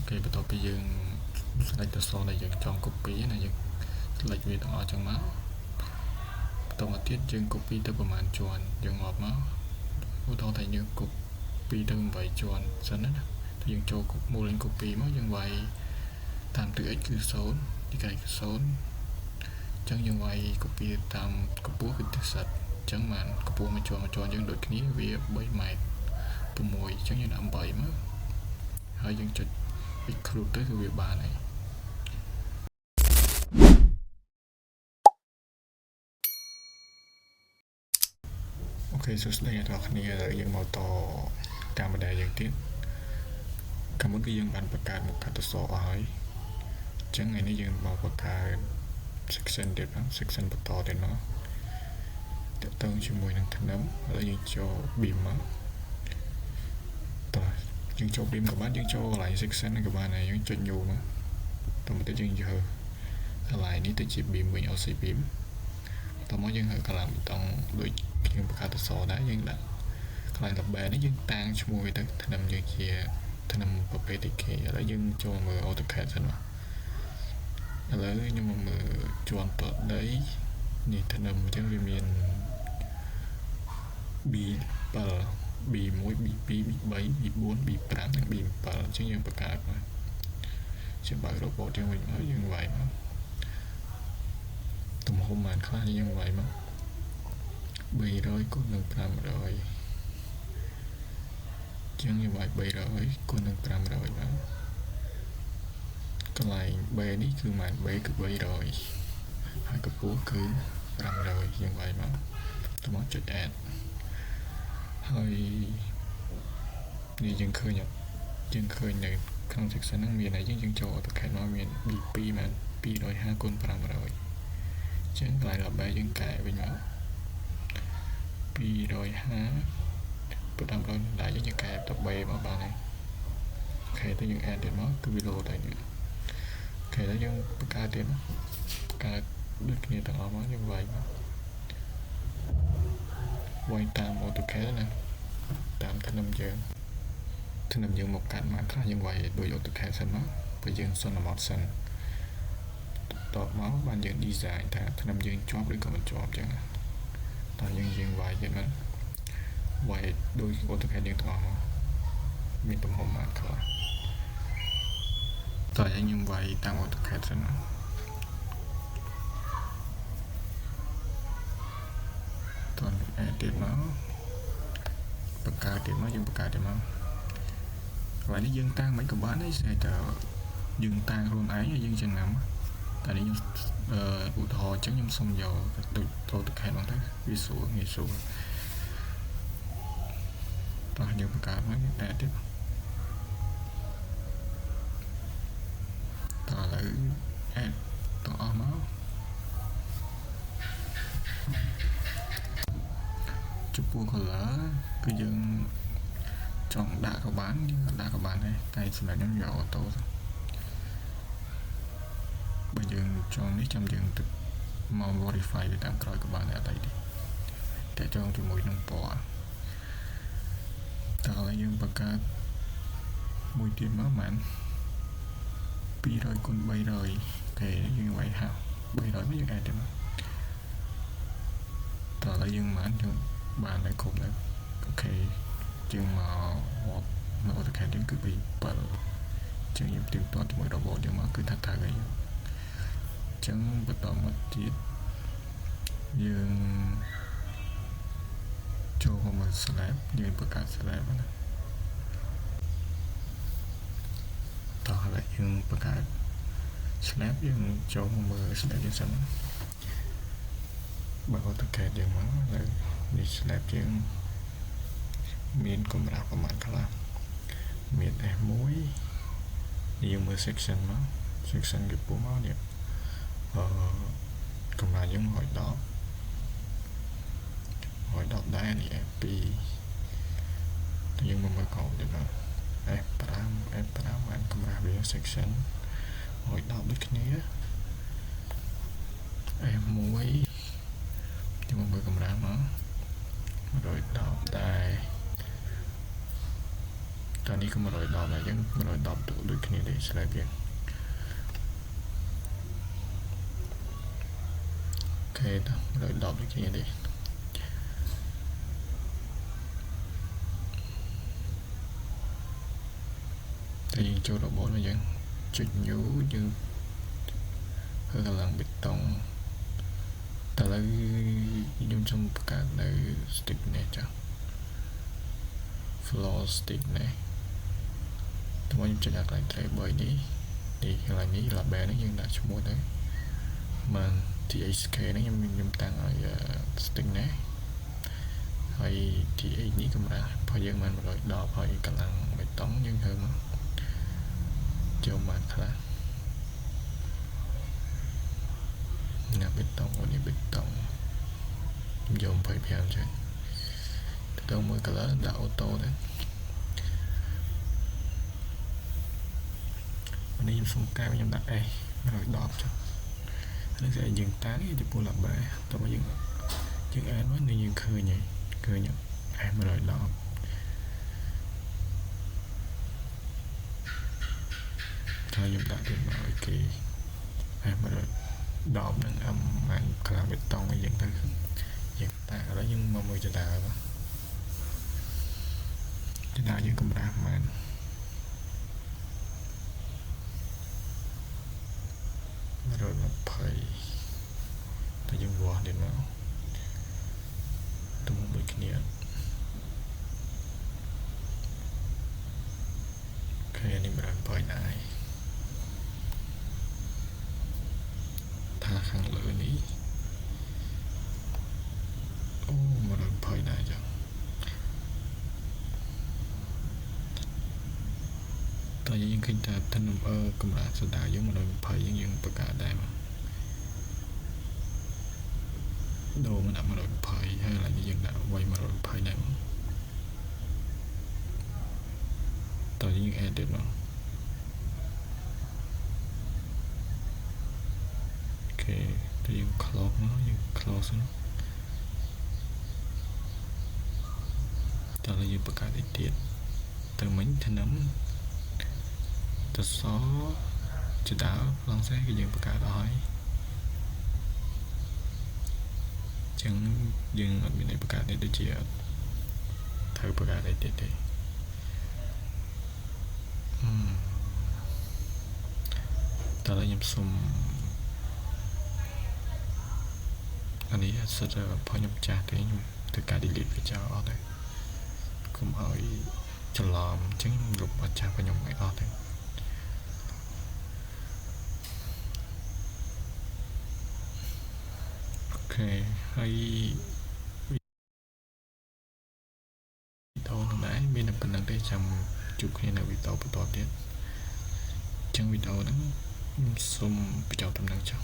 គេបន្ទាប់ពីយើង select ទៅ source ដែលយើងចង់ copy ណាយើង select វាទាំងអស់ចឹងមកបន្តមកទៀតយើង copy ទៅប្រហែលជាន់យើងងាប់មកឧទាហរណ៍ថាយើង copy ទៅ8ជាន់សិនណាតែយើងចូលមូល copy មកយើងវាយតាមទិស x គឺ0ទីកន្លែងគឺ0អញ្ចឹងយើងវាយ copy តាមកម្ពស់គឺទិស z អញ្ចឹងបានកម្ពស់មួយជាន់យើងដូចគ្នាវា3ម៉ែត្រ6អញ្ចឹងយើងដាក់8មកហើយយើងចុច extrude ទៅគឺវាបានហើយអូខេសួស្តីអ្នកនរគ្នាយើងមកតតាមបណ្ដាយើងទៀតកាលមុនគឺយើងបានបង្កើតមុខកាត់សអស់ហើយអញ្ចឹងថ្ងៃនេះយើងមកបង្កើត section ទៀតណា section បន្តទៀតមកតើតើជាមួយនឹងថ្នាំហើយយើងចូល beam មកតោះយើងចូល beam ក៏បានយើងចូលកន្លែង section ក៏បានហើយយើងចុច new មកតោះមកទៅយើងយកកន្លែងនេះទៅជា beam វិញ OC beam តោះមកយើងហើយកន្លែងប៊ីតុងដូចយើងបង្កើតអក្សរដែរយើងដាក់កន្លែង label នេះយើងតាំងឈ្មោះវាទៅថ្នាំយើងជាថ្នាំប្រភេទ TK ឥឡូវយើងចូលមើល AutoCAD សិនមកឥឡូវខ្ញុំមកមើលជាន់តដីនេះថ្នាំអញ្ចឹងវាមាន B7 B1 B2 B3 B4 B5 និង B7 អញ្ចឹងយើងបង្កើតមកជាបើក robot យើងវិញមកយើងវាយមកទំហំបានខ្លះយើងវាយមក300គុណនឹង500ចឹងយើងវាយ300គុណនឹង500មកកន្លែង B នេះគឺម៉ាន B គឺ300ហើយកម្ពស់គឺ500យើងវាយមកទៅមកចុច add ហើយនេះយើងឃើញនៅក្នុង section ហ្នឹងមានអីយើងចូល AutoCAD មកមាន B2 បាន250គុណ500ចឹងកន្លែង label យើងកែវិញមក250បើតាមដល់ដែរយើងកែទៅ3មកបានហើយអូខេទៅយើង add ទៀតមកគឺវា load ហើយនេះអូខេទៅយើងបង្កើតទៀតមកបង្កើតដូចគ្នាទាំងអស់មកយើងវាយតាម AutoCAD ណាតាមថ្នាំយើងមកកាត់មកខ្លះយើងវាយដោយ AutoCAD សិនមកព្រោះយើងសន្មតសិនតបមកបានយើង design ថាថ្នាំយើងជាប់ឬក៏មិនជាប់ចឹងតោះយើងវាយទៀតមកវាយដោយ AutoCAD យើងទាំងអស់មកមានទំហំបានខ្លះតោះខ្ញុំវាយតាម AutoCAD សិនមកតោះ add ទៀតមកបង្កើតទៀតមកយើងបង្កើតទៀតមកកន្លែងនេះយើងតាំងមិនក៏បានដែរស្អីតើយើងតាំងខ្លួនឯងហើយយើងចំណាំតែនេះខ្ញុំឧទាហរណ៍អញ្ចឹងខ្ញុំសុំយកទៅ AutoCAD មកទៅវាស្រួលងាយស្រួលតោះយើងបង្កើតមកយើង add ទៀតតោះឥឡូវ add ទាំងអស់មកចំពោះ color គឺយើងចង់ដាក់ក៏បានយើងដាក់ក៏បានដែរតែសម្រាប់ខ្ញុំយក auto បើយើងចង់នេះចាំយើងទឹកមក modify វាតាមក្រោយក៏បានដែរអត់អីទេតែចង់ជាមួយនឹងពណ៌តើឲ្យយើងបង្កើតមួយទៀតមកបាន200គុណ300អូខេយើងវាយហៅ300មកយើង add ទៅមកតើឲ្យយើងបានដែរគ្រប់ដែរអូខេយើងមកនៅ AutoCAD យើងគឺ7ចឹងយើងទៀងទាត់ជាមួយ robot យើងមកគឺថាត្រូវហើយចឹងបន្តមកទៀតយើងចូលមក slab យើងបង្កើត slab ណាតោះហើយយើងបង្កើត slab យើងចូលមើល slab យើងសិនបើ AutoCAD យើងមកហើយនេះ slab យើងមានកម្រាស់ប្រមាណខ្លះមាន F1 យើងមើល section មក section គេពុះមកនេះកម្រាស់យើង110ដែរនេះ F2 យើងមកមើលកោទៀតណា F5 បានកម្រាស់វា section 110ដូចគ្នា F1 យើងមកមើលកម្រាស់មក110ដែរតើនេះគឺ110ដែរយើង110ដូចគ្នាទេ ឆ្លើយវាអូខេតោះ110ដូចគ្នាទេតែយើងចូលរបបមកយើងចុច new យើងហើយកន្លងបេតុងតែឥឡូវខ្ញុំចង់បង្កើតនៅ stick នេះចា floor stick នេះតើខ្ញុំចុចអាកន្លែង tray 3នេះកន្លែងនេះ label នេះយើងដាក់ឈ្មោះទៅបាន THK នេះខ្ញុំតាំងឲ្យ stick នេះហើយ TH នេះកម្រាស់របស់យើងបាន110ហើយកន្លងបេតុងយើងធ្វើមកចូលមកខ្លះណាបេតុងនេះបេតុងខ្ញុំយក25ចឹងទៅមើល color ដាក់ auto ទៅនេះខ្ញុំសុំកែខ្ញុំដាក់ S 110ចុះនេះគឺយើងតាំងចំពោះ label តើមកយើងអានមកនេះយើងឃើញហើយឃើញ S 110ហើយខ្ញុំដាក់ទៅមកឲ្យគេ S 110នឹងអានខ្លាំងបេតុងឲ្យយើងទៅយើងតាឥឡូវយើងមកមើលចដាយើងកម្រាស់មែន120តែយើងវាស់នេះមកទៅមួយគ្នាអូខេនេះ120ដែរថាខាងលើនេះអូ120ដែរចឹងតើយើងឃើញថាឋានកម្រាស់ស្ដារយើង120យើងបង្កើតដែរមកដូរមកដាក់120ហើយឥឡូវយើងដាក់វាយ120ដែរមកតើយើង edit មកអូខេតើយើង close មកយើង close មកតើយើងបង្កើតអីទៀតទៅមិញថ្នាំទៅសចដាឡងសេគឺយើងបង្កើតអស់ហើយចឹងយើងអត់មានបង្កើតនេះដូចជាត្រូវបង្កើតអីទៀតទេតើខ្ញុំសុំអានេះសិតរបស់ខ្ញុំចាស់ទេខ្ញុំធ្វើការ delete វាចោលអស់ទៅកុំឲ្យច្រឡំអញ្ចឹងលុបបាត់ចាស់របស់ខ្ញុំឲ្យអស់ទៅអូខេហើយវីដេអូនោះដែរមានតែប៉ុណ្្នឹងទេចាំជួបគ្នានៅវីដេអូបន្តទៀតអញ្ចឹងវីដេអូហ្នឹងខ្ញុំសូមបញ្ចប់ដំណឹងចុះ